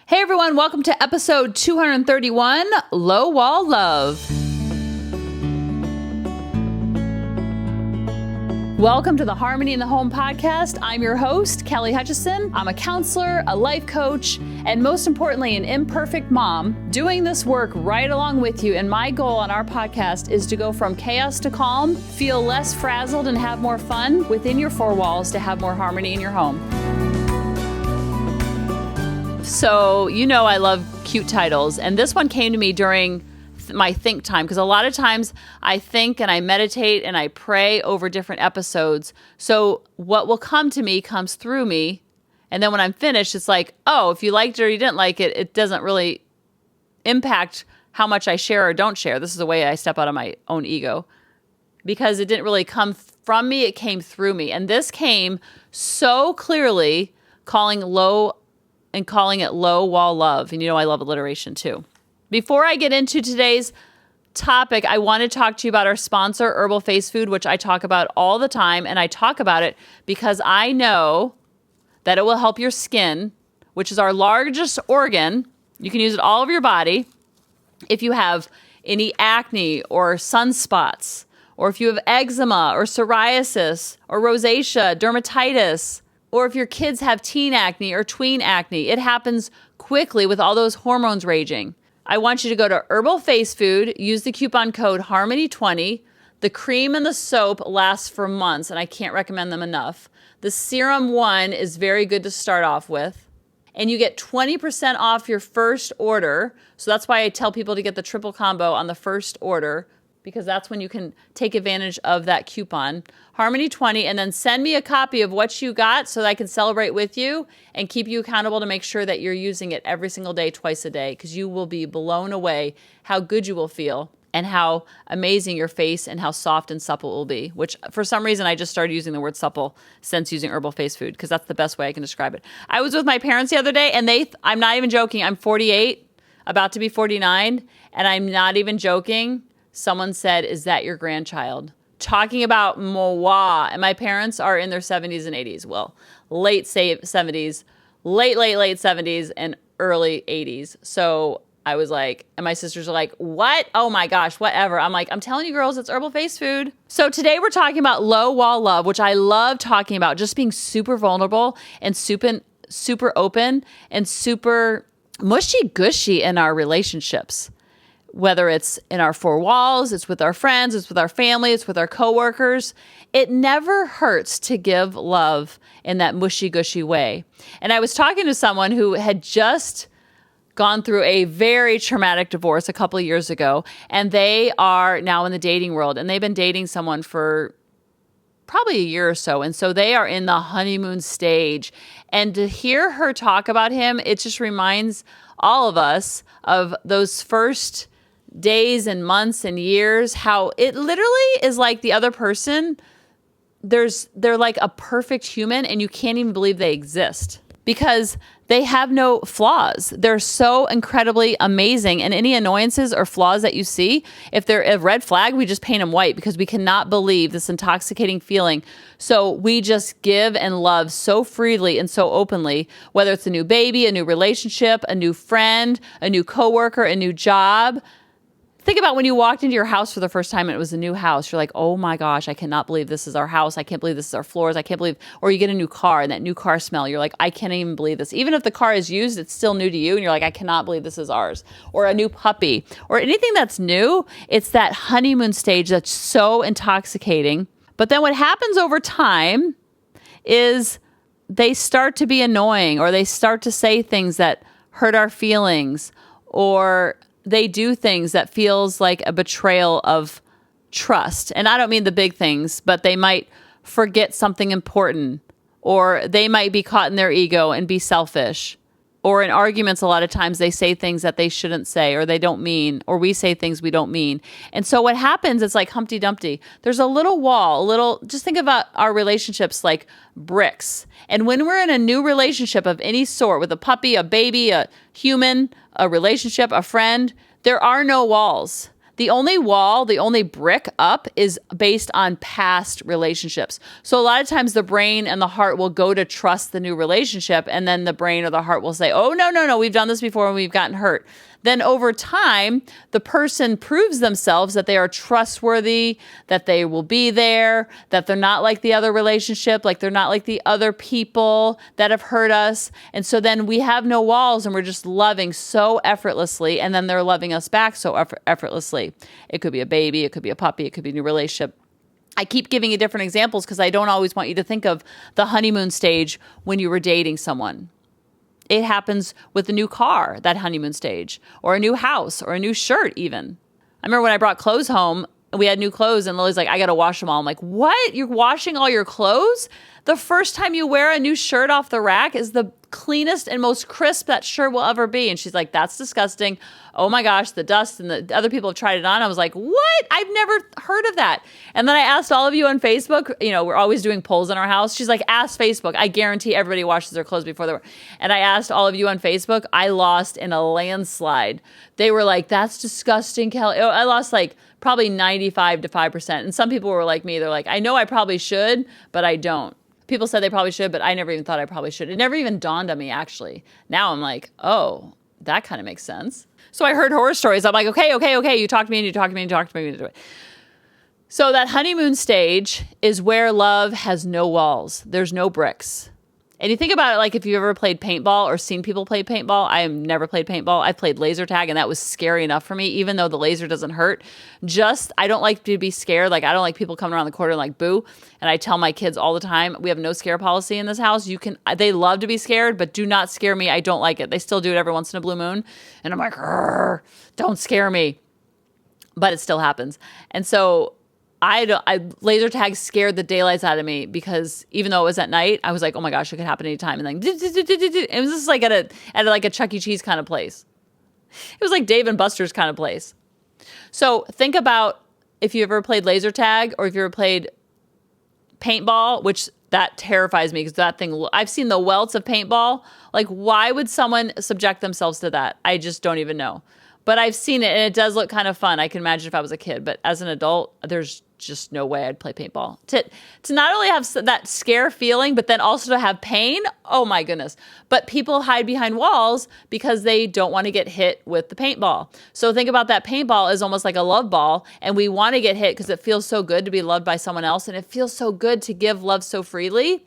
Hey everyone, welcome to episode 231, Low Wall Love. Welcome to the Harmony in the Home podcast. I'm your host, Kelly Hutchison. I'm a counselor, a life coach, and most importantly, an imperfect mom doing this work right along with you. And my goal on our podcast is to go from chaos to calm, feel less frazzled, and have more fun within your four walls to have more harmony in your home. So, you know I love cute titles, and this one came to me during my think time, because a lot of times I think and I meditate and I pray over different episodes. So what will come to me comes through me, and then when I'm finished, it's like, oh, if you liked it or you didn't like it, it doesn't really impact how much I share or don't share. This is the way I step out of my own ego, because it didn't really come from me, it came through me. And this came so clearly, calling it low wall love. And you know I love alliteration too. Before I get into today's topic, I want to talk to you about our sponsor, Herbal Face Food, which I talk about all the time. And I talk about it because I know that it will help your skin, which is our largest organ. You can use it all over your body. If you have any acne or sunspots, or if you have eczema or psoriasis or rosacea, dermatitis, or if your kids have teen acne or tween acne, it happens quickly with all those hormones raging. I want you to go to Herbal Face Food, use the coupon code HARMONY20. The cream and the soap last for months, and I can't recommend them enough. The serum one is very good to start off with. And you get 20% off your first order. So that's why I tell people to get the triple combo on the first order, because that's when you can take advantage of that coupon, HARMONY20, and then send me a copy of what you got so that I can celebrate with you and keep you accountable to make sure that you're using it every single day, twice a day, because you will be blown away how good you will feel and how amazing your face and how soft and supple it will be, which for some reason I just started using the word supple since using Herbal Face Food, because that's the best way I can describe it. I was with my parents the other day, and I'm not even joking, I'm 48, about to be 49, and I'm not even joking. Someone said, "Is that your grandchild?" Talking about moi. And my parents are in their 70s and 80s. Well, late 70s, late 70s, and early 80s. So I was like, and my sisters are like, what? Oh my gosh, whatever. I'm like, I'm telling you girls, it's Herbal Face Food. So today we're talking about low wall love, which I love talking about, just being super vulnerable and super open and super mushy gushy in our relationships. Whether it's in our four walls, it's with our friends, it's with our family, it's with our coworkers. It never hurts to give love in that mushy-gushy way. And I was talking to someone who had just gone through a very traumatic divorce a couple of years ago, and they are now in the dating world, and they've been dating someone for probably a year or so. And so they are in the honeymoon stage. And to hear her talk about him, it just reminds all of us of those first days and months and years, how it literally is like the other person, they're like a perfect human, and you can't even believe they exist because they have no flaws. They're so incredibly amazing. And any annoyances or flaws that you see, if they're a red flag, we just paint them white, because we cannot believe this intoxicating feeling. So we just give and love so freely and so openly, whether it's a new baby, a new relationship, a new friend, a new coworker, a new job. Think about when you walked into your house for the first time and it was a new house. You're like, oh my gosh, I cannot believe this is our house. I can't believe this is our floors. I can't believe, or you get a new car and that new car smell. You're like, I can't even believe this. Even if the car is used, it's still new to you. And you're like, I cannot believe this is ours. Or a new puppy or anything that's new. It's that honeymoon stage that's so intoxicating. But then what happens over time is they start to be annoying, or they start to say things that hurt our feelings, or they do things that feels like a betrayal of trust. And I don't mean the big things, but they might forget something important, or they might be caught in their ego and be selfish. Or in arguments, a lot of times they say things that they shouldn't say, or they don't mean, or we say things we don't mean. And so what happens is like Humpty Dumpty. There's a little wall, just think about our relationships like bricks. And when we're in a new relationship of any sort, with a puppy, a baby, a human, a relationship, a friend, there are no walls. The only wall, the only brick up is based on past relationships. So a lot of times the brain and the heart will go to trust the new relationship, and then the brain or the heart will say, oh, no, we've done this before and we've gotten hurt. Then over time, the person proves themselves that they are trustworthy, that they will be there, that they're not like the other relationship, like they're not like the other people that have hurt us. And so then we have no walls and we're just loving so effortlessly. And then they're loving us back so effortlessly. It could be a baby, it could be a puppy, it could be a new relationship. I keep giving you different examples because I don't always want you to think of the honeymoon stage when you were dating someone. It happens with a new car, that honeymoon stage, or a new house, or a new shirt even. I remember when I brought clothes home, and we had new clothes, and Lily's like, I got to wash them all. I'm like, what? You're washing all your clothes? The first time you wear a new shirt off the rack is the cleanest and most crisp that shirt will ever be. And she's like, that's disgusting. Oh my gosh, the dust, and the other people have tried it on. I was like, what? I've never heard of that. And then I asked all of you on Facebook, we're always doing polls in our house. She's like, ask Facebook. I guarantee everybody washes their clothes before they wear. And I asked all of you on Facebook. I lost in a landslide. They were like, that's disgusting, Kelly. I lost like probably 95 to 5%. And some people were like me. They're like, I know I probably should, but I don't. People said they probably should, but I never even thought I probably should. It never even dawned on me, actually. Now I'm like, oh, that kind of makes sense. So I heard horror stories. I'm like, okay. You talk to me and you talk to me and you talk to me. So that honeymoon stage is where love has no walls. There's no bricks. And you think about it like if you've ever played paintball or seen people play paintball. I have never played paintball. I've played laser tag, and that was scary enough for me, even though the laser doesn't hurt. I don't like to be scared. Like, I don't like people coming around the corner and like, boo. And I tell my kids all the time, we have no scare policy in this house. They love to be scared, but do not scare me. I don't like it. They still do it every once in a blue moon. And I'm like, don't scare me. But it still happens. And so laser tag scared the daylights out of me because even though it was at night, I was like, oh my gosh, it could happen anytime. And like, it was just like at like a Chuck E. Cheese kind of place. It was like Dave and Buster's kind of place. So think about if you ever played laser tag or if you ever played paintball, which that terrifies me because that thing, I've seen the welts of paintball. Like, why would someone subject themselves to that? I just don't even know. But I've seen it and it does look kind of fun. I can imagine if I was a kid, but as an adult, there's just no way I'd play paintball. To not only have that scare feeling, but then also to have pain. Oh my goodness. But people hide behind walls because they don't want to get hit with the paintball. So think about that paintball as almost like a love ball. And we want to get hit because it feels so good to be loved by someone else. And it feels so good to give love so freely.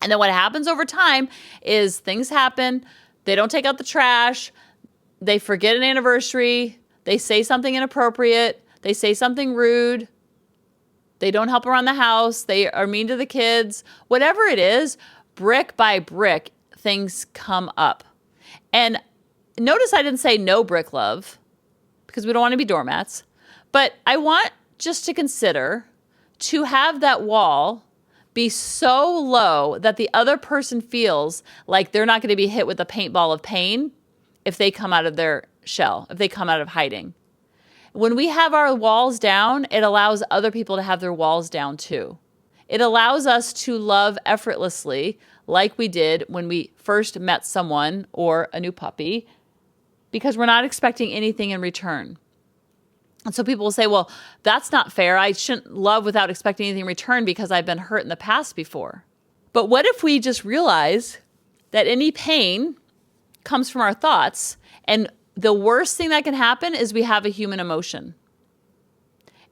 And then what happens over time is things happen. They don't take out the trash. They forget an anniversary. They say something inappropriate. They say something rude. They don't help around the house. They are mean to the kids. Whatever it is, brick by brick, things come up. And notice I didn't say no brick love because we don't want to be doormats. But I want just to consider to have that wall be so low that the other person feels like they're not going to be hit with a paintball of pain if they come out of their shell, if they come out of hiding. When we have our walls down, it allows other people to have their walls down too. It allows us to love effortlessly like we did when we first met someone or a new puppy because we're not expecting anything in return. And so people will say, well, that's not fair. I shouldn't love without expecting anything in return because I've been hurt in the past before. But what if we just realize that any pain comes from our thoughts, and the worst thing that can happen is we have a human emotion.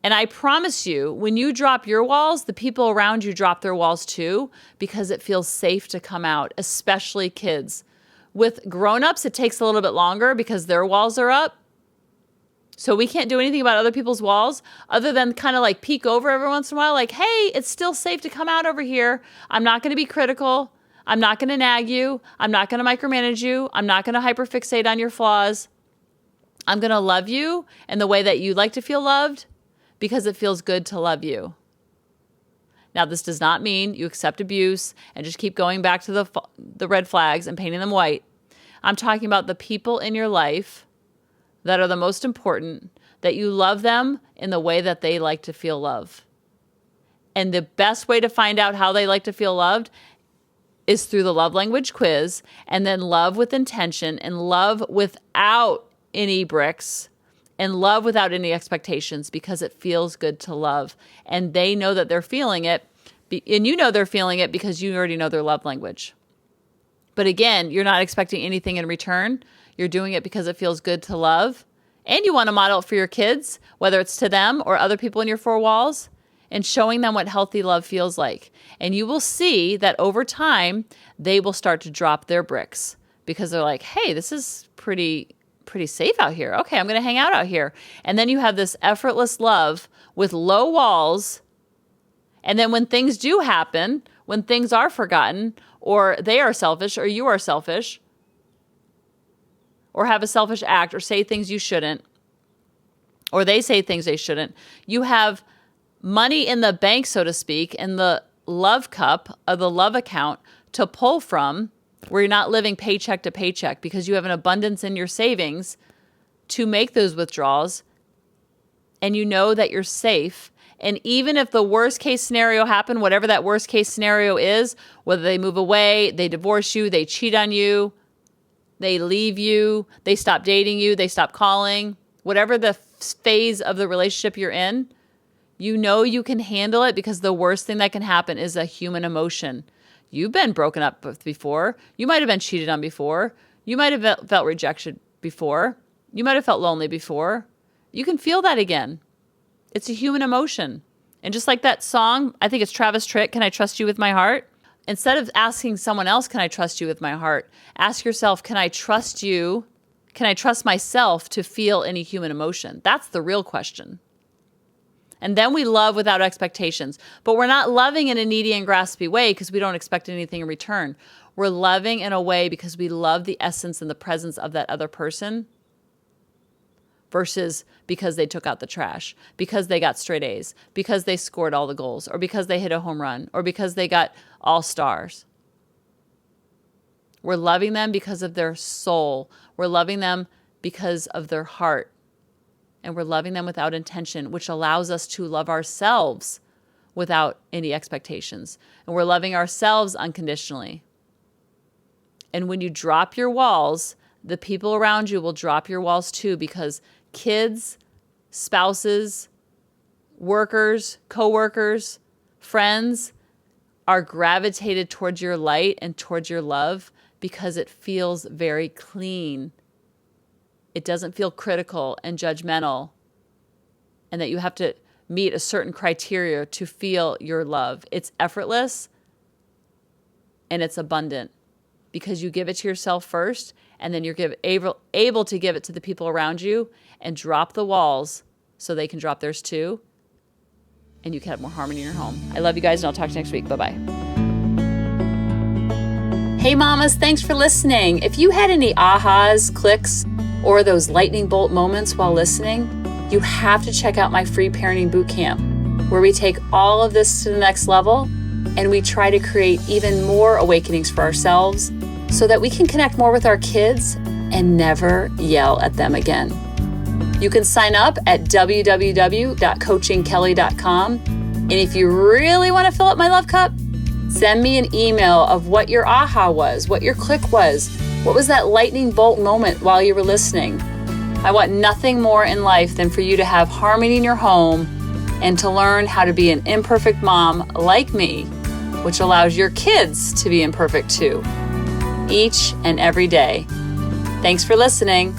And I promise you, when you drop your walls, the people around you drop their walls too, because it feels safe to come out, especially kids. With grown-ups, it takes a little bit longer because their walls are up. So we can't do anything about other people's walls other than kind of like peek over every once in a while, like, hey, it's still safe to come out over here. I'm not going to be critical. I'm not going to nag you. I'm not going to micromanage you. I'm not going to hyperfixate on your flaws. I'm going to love you in the way that you like to feel loved because it feels good to love you. Now, this does not mean you accept abuse and just keep going back to the red flags and painting them white. I'm talking about the people in your life that are the most important, that you love them in the way that they like to feel love. And the best way to find out how they like to feel loved is through the love language quiz, and then love with intention and love without any bricks and love without any expectations because it feels good to love. And they know that they're feeling it. And you know they're feeling it because you already know their love language. But again, you're not expecting anything in return. You're doing it because it feels good to love. And you want to model it for your kids, whether it's to them or other people in your four walls, and showing them what healthy love feels like. And you will see that over time, they will start to drop their bricks because they're like, hey, this is pretty safe out here. Okay, I'm going to hang out here. And then you have this effortless love with low walls. And then when things do happen, when things are forgotten, or they are selfish, or you are selfish, or have a selfish act, or say things you shouldn't, or they say things they shouldn't, you have money in the bank, so to speak, in the love cup of the love account to pull from, where you're not living paycheck to paycheck because you have an abundance in your savings to make those withdrawals, and you know that you're safe. And even if the worst case scenario happened, whatever that worst case scenario is, whether they move away, they divorce you, they cheat on you, they leave you, they stop dating you, they stop calling, whatever the phase of the relationship you're in, you know you can handle it because the worst thing that can happen is a human emotion. You've been broken up with before. You might have been cheated on before. You might have felt rejection before. You might have felt lonely before. You can feel that again. It's a human emotion. And just like that song, I think it's Travis Tritt, Can I Trust You With My Heart? Instead of asking someone else, can I trust you with my heart? Ask yourself, can I trust you? Can I trust myself to feel any human emotion? That's the real question. And then we love without expectations. But we're not loving in a needy and graspy way because we don't expect anything in return. We're loving in a way because we love the essence and the presence of that other person versus because they took out the trash, because they got straight A's, because they scored all the goals, or because they hit a home run, or because they got all stars. We're loving them because of their soul. We're loving them because of their heart. And we're loving them without intention, which allows us to love ourselves without any expectations. And we're loving ourselves unconditionally. And when you drop your walls, the people around you will drop your walls too, because kids, spouses, workers, coworkers, friends are gravitated towards your light and towards your love because it feels very clean. It doesn't feel critical and judgmental, and that you have to meet a certain criteria to feel your love. It's effortless and it's abundant because you give it to yourself first, and then you're able to give it to the people around you and drop the walls so they can drop theirs too, and you can have more harmony in your home. I love you guys, and I'll talk to you next week. Bye-bye. Hey mamas, thanks for listening. If you had any ahas, clicks, or those lightning bolt moments while listening, you have to check out my free parenting bootcamp, where we take all of this to the next level and we try to create even more awakenings for ourselves so that we can connect more with our kids and never yell at them again. You can sign up at www.coachingkelly.com. And if you really want to fill up my love cup, send me an email of what your aha was, what your click was. What was that lightning bolt moment while you were listening? I want nothing more in life than for you to have harmony in your home and to learn how to be an imperfect mom like me, which allows your kids to be imperfect too, each and every day. Thanks for listening.